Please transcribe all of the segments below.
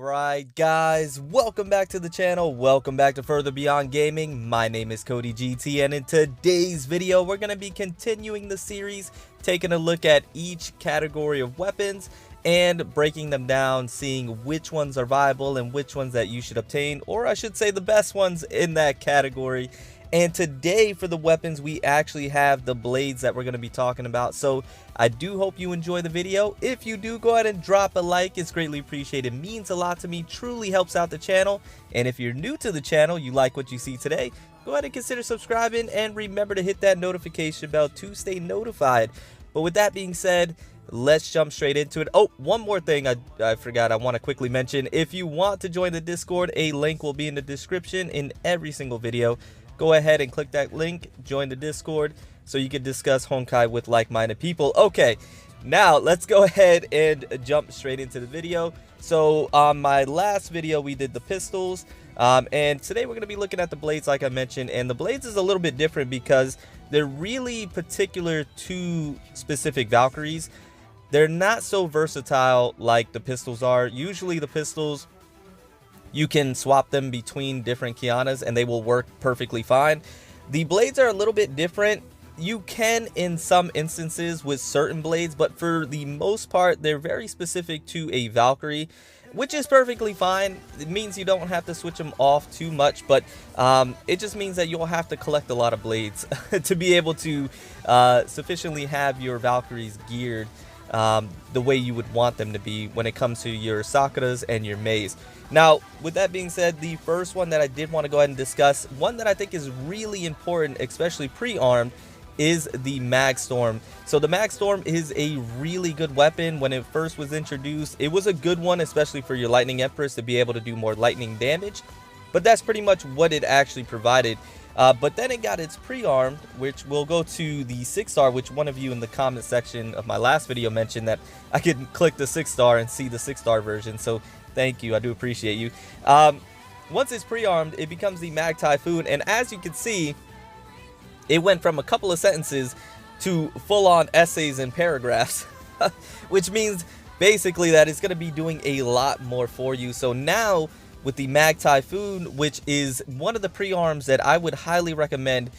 Alright guys, welcome back to the channel, welcome back to Further Beyond Gaming. My name is Cody GT, and in today's video we're going to be continuing the series, taking a look at each category of weapons and breaking them down, seeing which ones are viable and which ones that you should obtain, or I should say the best ones in that category. And today for the weapons, we actually have the blades that we're going to be talking about. So I do hope you enjoy the video. If you do, go ahead and drop a like. It's greatly appreciated. It means a lot to me. Truly helps out the channel. And if you're new to the channel, you like what you see today, go ahead and consider subscribing. And remember to hit that notification bell to stay notified. But with that being said, let's jump straight into it. Oh, one more thing I forgot I want to quickly mention. If you want to join the Discord, a link will be in the description in every single video. Go ahead and click that link, join the Discord, so you can discuss Honkai with like-minded people. Okay, now let's go ahead and jump straight into the video. So on my last video, we did the pistols, and today we're going to be looking at the blades like I mentioned. And the blades is a little bit different because they're really particular to specific Valkyries. They're not so versatile like the pistols are. Usually the pistols, you can swap them between different katanas and they will work perfectly fine. The blades are a little bit different. You can in some instances with certain blades, but for the most part, they're very specific to a Valkyrie, which is perfectly fine. It means you don't have to switch them off too much, but it just means that you'll have to collect a lot of blades to be able to sufficiently have your Valkyries geared the way you would want them to be when it comes to your sakuras and your meis. Now, with that being said, the first one that I did want to go ahead and discuss, one that I think is really important, especially pre-armed, is the Mag Storm. So the Mag Storm is a really good weapon. When it first was introduced, it was a good one, especially for your Lightning Empress to be able to do more lightning damage. But that's pretty much what it actually provided. But then it got its pre-armed, which will go to the 6-star, which one of you in the comment section of my last video mentioned that I could click the 6-star and see the 6-star version. So thank you, I do appreciate you. Once it's pre-armed, it becomes the Mag Typhoon, and as you can see, it went from a couple of sentences to full-on essays and paragraphs, which means basically that it's going to be doing a lot more for you. So now, with the Mag Typhoon, which is one of the pre-arms that I would highly recommend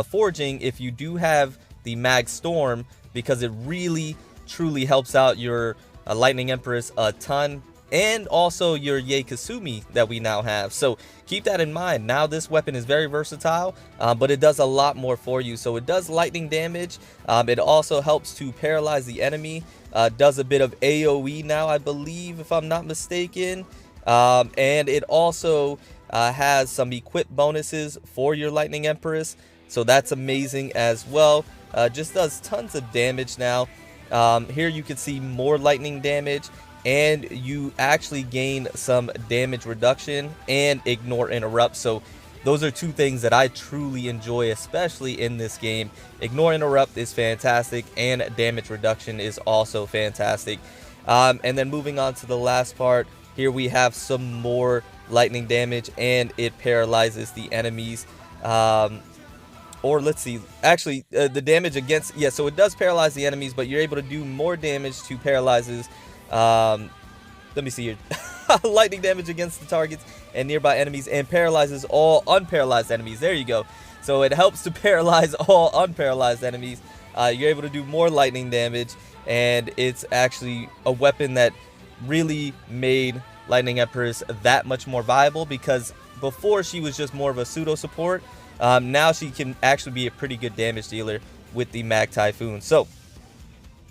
forging if you do have the Mag Storm, because it really truly helps out your Lightning Empress a ton, and also your Kasumi that we now have. So keep that in mind. Now this weapon is very versatile, but it does a lot more for you. So it does lightning damage. It also helps to paralyze the enemy. Does a bit of AoE now, I believe, if I'm not mistaken. And it also has some equip bonuses for your Lightning Empress, so that's amazing as well. Just does tons of damage now. Here you can see more lightning damage, and you actually gain some damage reduction and ignore interrupt. So those are two things that I truly enjoy, especially in this game. Ignore interrupt is fantastic, and damage reduction is also fantastic. And then moving on to the last part, here we have some more lightning damage, and it paralyzes the enemies. Or let's see, actually the damage against, yeah, so it does paralyze the enemies, but you're able to do more damage to paralyzes, let me see here, lightning damage against the targets and nearby enemies, and paralyzes all unparalyzed enemies. There you go. So it helps to paralyze all unparalyzed enemies. You're able to do more lightning damage, and it's actually a weapon that really made Lightning Empress that much more viable, because before she was just more of a pseudo support. Now she can actually be a pretty good damage dealer with the Mag Typhoon. So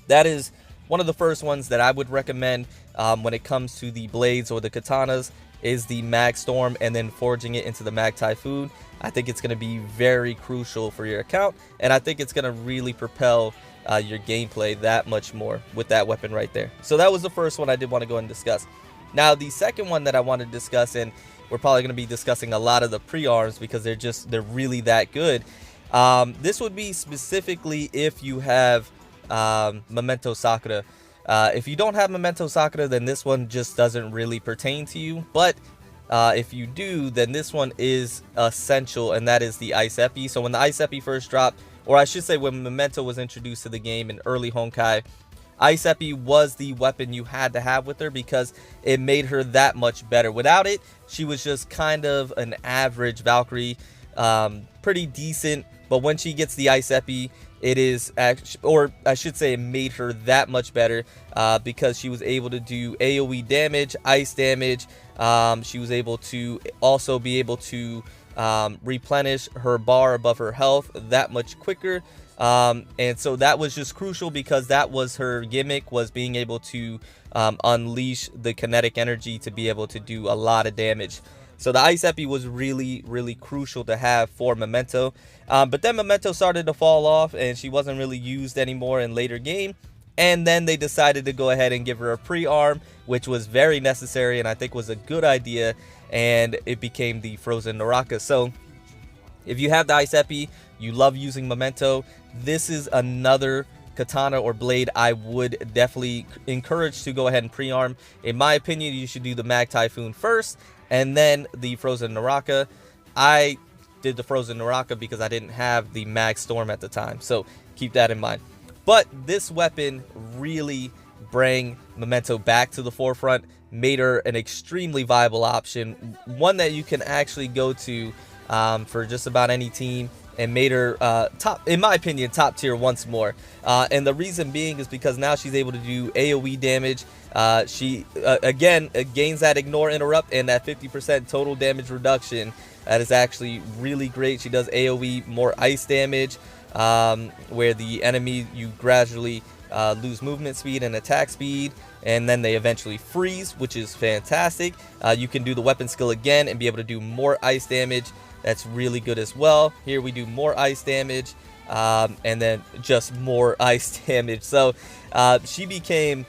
that is one of the first ones that I would recommend when it comes to the blades or the katanas, is the Mag Storm, and then forging it into the Mag Typhoon. I think it's going to be very crucial for your account, and I think it's going to really propel your gameplay that much more with that weapon right there. So that was the first one I did want to go and discuss. Now the second one that I want to discuss, and we're probably going to be discussing a lot of the pre-arms because they're really that good. This would be specifically if you have Memento Sakura. If you don't have Memento Sakura, then this one just doesn't really pertain to you. But if you do, then this one is essential, and that is the Ice Epi. So when the Ice Epi first dropped, or I should say when Memento was introduced to the game in early Honkai, Ice Epi was the weapon you had to have with her because it made her that much better. Without it, she was just kind of an average Valkyrie, pretty decent. But when she gets the Ice Epi, it is, or I should say, it made her that much better because she was able to do AoE damage, ice damage. She was able to also be able to replenish her bar above her health that much quicker. And so that was just crucial because that was her gimmick, was being able to unleash the kinetic energy to be able to do a lot of damage. So the Ice Epi was really, really crucial to have for Memento. But then Memento started to fall off and she wasn't really used anymore in later game. And then they decided to go ahead and give her a pre-arm, which was very necessary and I think was a good idea. And it became the Frozen Naraka. So if you have the Ice Epi, you love using Memento, this is another katana or blade I would definitely encourage to go ahead and pre-arm. In my opinion, you should do the Mag Typhoon first and then the Frozen Naraka. I did the Frozen Naraka because I didn't have the Mag Storm at the time, so keep that in mind. But this weapon really bring Memento back to the forefront, made her an extremely viable option, one that you can actually go to for just about any team, and made her top, in my opinion, top tier once more. And the reason being is because now she's able to do AoE damage. She again gains that ignore, interrupt, and that 50% total damage reduction. That is actually really great. She does AoE, more ice damage, where the enemy, you gradually lose movement speed and attack speed, and then they eventually freeze, which is fantastic. You can do the weapon skill again and be able to do more ice damage. That's really good as well. Here we do more ice damage, and then just more ice damage. So she became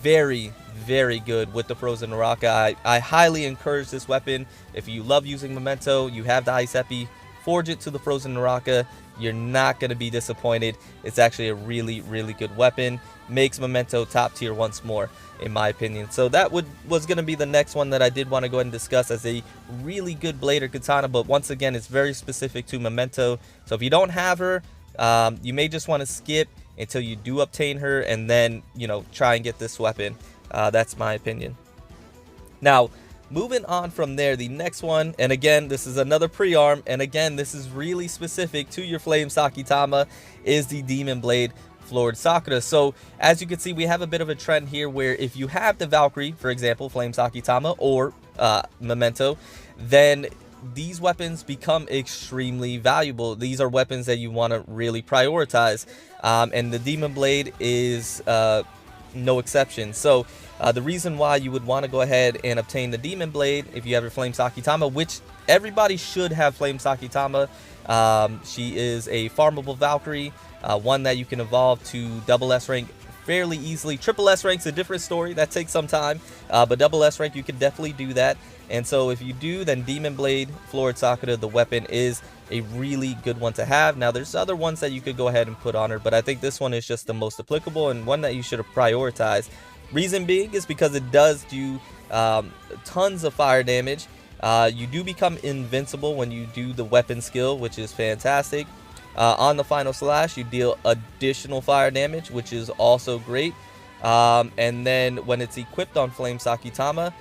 very, very good with the Frozen Naraka. I highly encourage this weapon. If you love using Memento, you have the Ice Epi, forge it to the Frozen Naraka. You're not going to be disappointed. It's actually a really, really good weapon. Makes Memento top tier once more, in my opinion. So that was going to be the next one that I did want to go ahead and discuss as a really good blade or katana. But once again, it's very specific to Memento. So if you don't have her, you may just want to skip until you do obtain her and then, you know, try and get this weapon. That's my opinion. Now, moving on from there, the next one, and again, this is another pre-arm, and again, this is really specific to your Flame Sakitama, is the Demon Blade Floored Sakura. So, as you can see, we have a bit of a trend here where if you have the Valkyrie, for example, Flame Sakitama or Memento, then these weapons become extremely valuable. These are weapons that you want to really prioritize, and the Demon Blade is no exception. So the reason why you would want to go ahead and obtain the Demon Blade if you have your Flame Sakitama, which everybody should have Flame Sakitama. She is a farmable Valkyrie, one that you can evolve to double S rank fairly easily. Triple S rank's a different story, that takes some time, but double S rank you can definitely do that. And so if you do, then Demon Blade Floored Sakura, the weapon, is a really good one to have. Now there's other ones that you could go ahead and put on her, but I think this one is just the most applicable and one that you should prioritize. Reason being is because it does do tons of fire damage. You do become invincible when you do the weapon skill, which is fantastic. On the final slash, you deal additional fire damage, which is also great. And then when it's equipped on Flame Sakitama,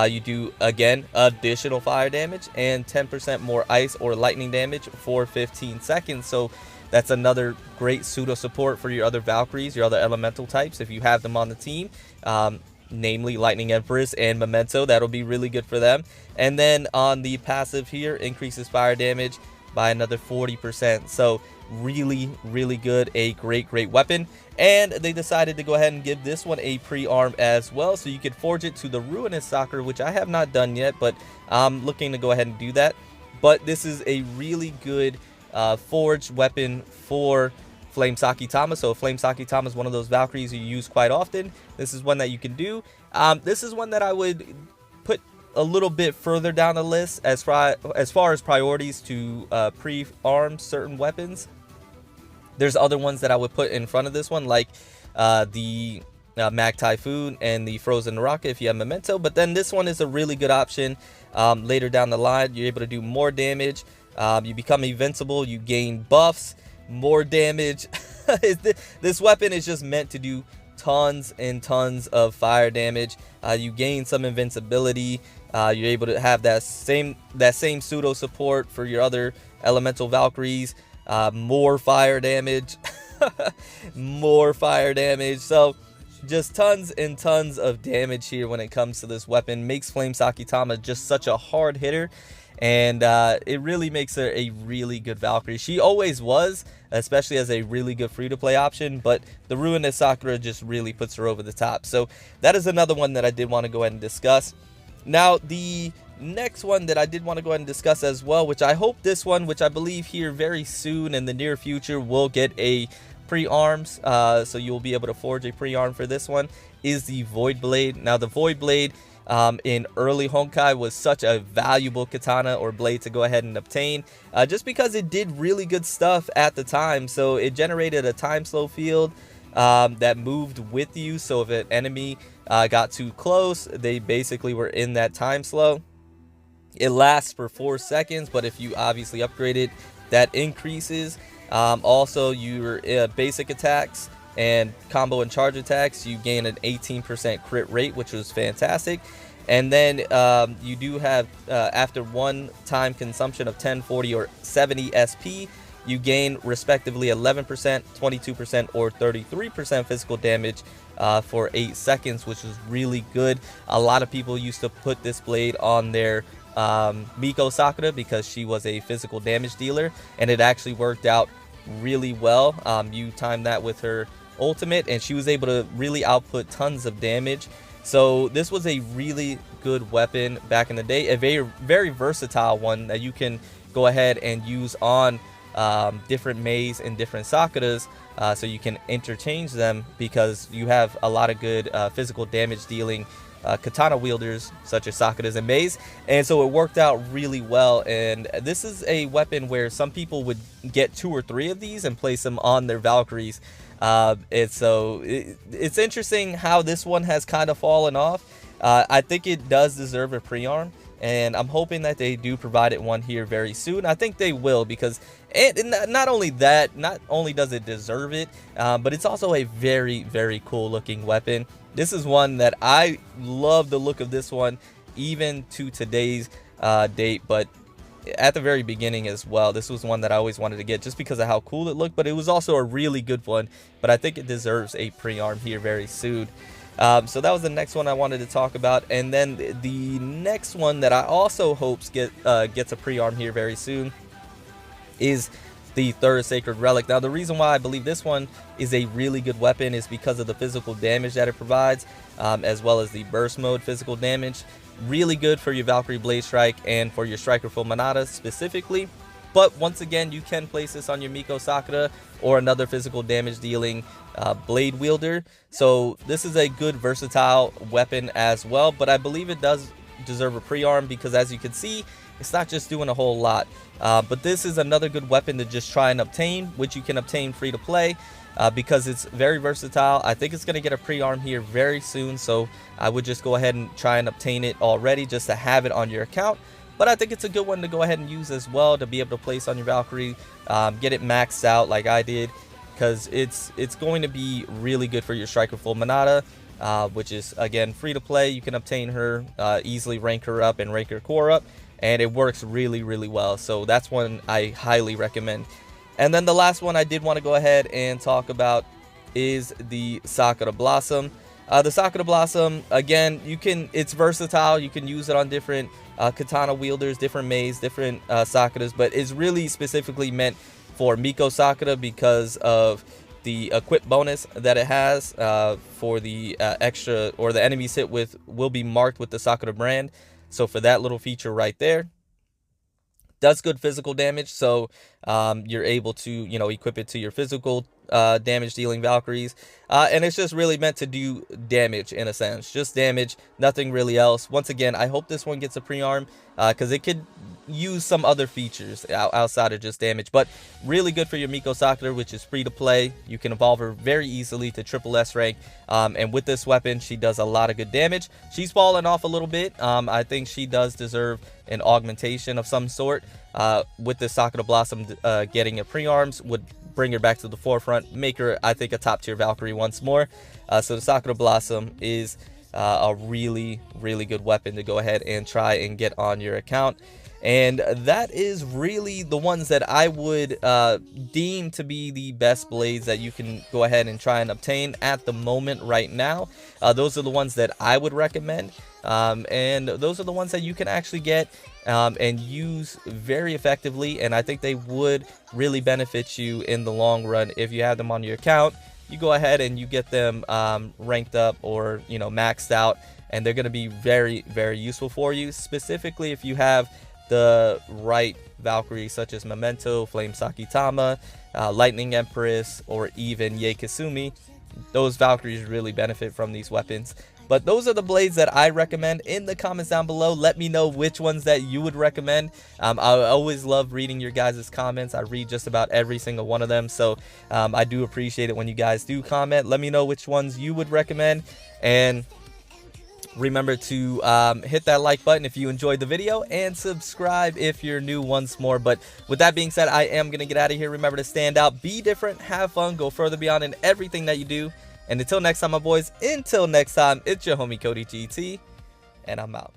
you do, again, additional fire damage and 10% more ice or lightning damage for 15 seconds. So that's another great pseudo support for your other Valkyries, your other elemental types, if you have them on the team. Namely Lightning Empress and Memento. That'll be really good for them. And then on the passive here, increases fire damage by another 40%. So really, really good. A great weapon. And they decided to go ahead and give this one a pre-arm as well, so you could forge it to the Ruinous Sakura, which I have not done yet, but I'm looking to go ahead and do that. But this is a really good forged weapon for Flame Sakitama. So Flame Sakitama is one of those Valkyries you use quite often. This is one that you can do. This is one that I would put a little bit further down the list as far as priorities to pre-arm certain weapons. There's other ones that I would put in front of this one, like the Mag Typhoon and the Frozen Naraka if you have Memento. But then this one is a really good option later down the line. You're able to do more damage. You become invincible. You gain buffs, more damage. This weapon is just meant to do tons and tons of fire damage. You gain some invincibility. You're able to have that same pseudo support for your other elemental Valkyries. More fire damage. More fire damage. So just tons and tons of damage here when it comes to this weapon. Makes Flame Sakitama just such a hard hitter. And it really makes her a really good Valkyrie. She always was, especially as a really good free-to-play option, but the Ruinous Sakura just really puts her over the top. So that is another one that I did want to go ahead and discuss. Now, the next one that I did want to go ahead and discuss as well, which I hope this one, which I believe here very soon in the near future, will get a pre-arms, so you'll be able to forge a pre-arm for this one, is the Void Blade. Now, the Void Blade in early Honkai was such a valuable katana or blade to go ahead and obtain, just because it did really good stuff at the time. So it generated a time slow field that moved with you, so if an enemy got too close, they basically were in that time slow. It lasts for 4 seconds, but if you obviously upgrade it, that increases. Also, your basic attacks and combo and charge attacks, you gain an 18% crit rate, which was fantastic. And then you do have, after one time consumption of 10, 40, or 70 SP, you gain respectively 11%, 22%, or 33% physical damage for 8 seconds, which is really good. A lot of people used to put this blade on their Miko Sakura because she was a physical damage dealer, and it actually worked out really well. You timed that with her ultimate, and she was able to really output tons of damage. So this was a really good weapon back in the day, a very versatile one that you can go ahead and use on different meis and different sakuras, so you can interchange them because you have a lot of good physical damage dealing katana wielders such as sakuras and meis, and so it worked out really well. And this is a weapon where some people would get 2 or 3 of these and place them on their Valkyries. It's interesting how this one has kind of fallen off. I think it does deserve a pre-arm, and I'm hoping that they do provide it one here very soon. I think they will, because not only does it deserve it, but it's also a very cool looking weapon. This is one that I love the look of this one, even to today's date, but at the very beginning as well. This was one that I always wanted to get just because of how cool it looked, but it was also a really good one. But I think it deserves a pre-arm here very soon. So that was the next one I wanted to talk about. And then the next one that I also hope gets a pre-arm here very soon is the third Sacred Relic. Now, the reason why I believe this one is a really good weapon is because of the physical damage that it provides, as well as the burst mode physical damage. Really good for your Valkyrie Blade Strike and for your Striker Full Monada specifically. But once again, you can place this on your Miko Sakura or another physical damage dealing blade wielder. So this is a good versatile weapon as well, but I believe it does deserve a pre-arm because, as you can see, it's not just doing a whole lot. But this is another good weapon to just try and obtain, which you can obtain free to play. Because it's very versatile. I think it's going to get a pre-arm here very soon, so I would just go ahead and try and obtain it already just to have it on your account. But I think it's a good one to go ahead and use as well, to be able to place on your Valkyrie, get it maxed out like I did, because it's going to be really good for your Striker Full Monada, which is, again, free to play. You can obtain her, easily rank her up and rank her core up, and it works really well. So that's one I highly recommend. And then the last one I did want to go ahead and talk about is the Sakura Blossom. The Sakura Blossom, again, it's versatile. You can use it on different katana wielders, different meis, different Sakuras, but it's really specifically meant for Miko Sakura because of the equip bonus that it has for the extra, or the enemies hit with will be marked with the Sakura brand. So for that little feature right there, does good physical damage, so you're able to, equip it to your physical damage dealing Valkyries, and it's just really meant to do damage in a sense, just damage, nothing really else. Once again, I hope this one gets a pre-arm because it could use some other features outside of just damage. But really good for your Miko Sakura, which is free to play. You can evolve her very easily to triple S rank, and with this weapon she does a lot of good damage. She's fallen off a little bit. I think she does deserve an augmentation of some sort. With the Sakura Blossom getting a pre-arms would bring her back to the forefront, make her, I think, a top tier Valkyrie once more. So the Sakura Blossom is a really good weapon to go ahead and try and get on your account. And that is really the ones that I would deem to be the best blades that you can go ahead and try and obtain at the moment right now. Those are the ones that I would recommend, and those are the ones that you can actually get and use very effectively, and I think they would really benefit you in the long run if you have them on your account. You go ahead and you get them ranked up or, you know, maxed out, and they're going to be very useful for you, specifically if you have the right Valkyrie such as Memento, Flame Sakitama, Lightning Empress, or even Yae Kasumi. Those Valkyries really benefit from these weapons. But those are the blades that I recommend. In the comments down below, let me know which ones that you would recommend. I always love reading your guys' comments. I read just about every single one of them, so I do appreciate it when you guys do comment. Let me know which ones you would recommend, and remember to hit that like button if you enjoyed the video, and subscribe if you're new once more. But with that being said, I am going to get out of here. Remember to stand out, be different, have fun, go further beyond in everything that you do. And until next time, my boys, until next time, it's your homie Cody GT, and I'm out.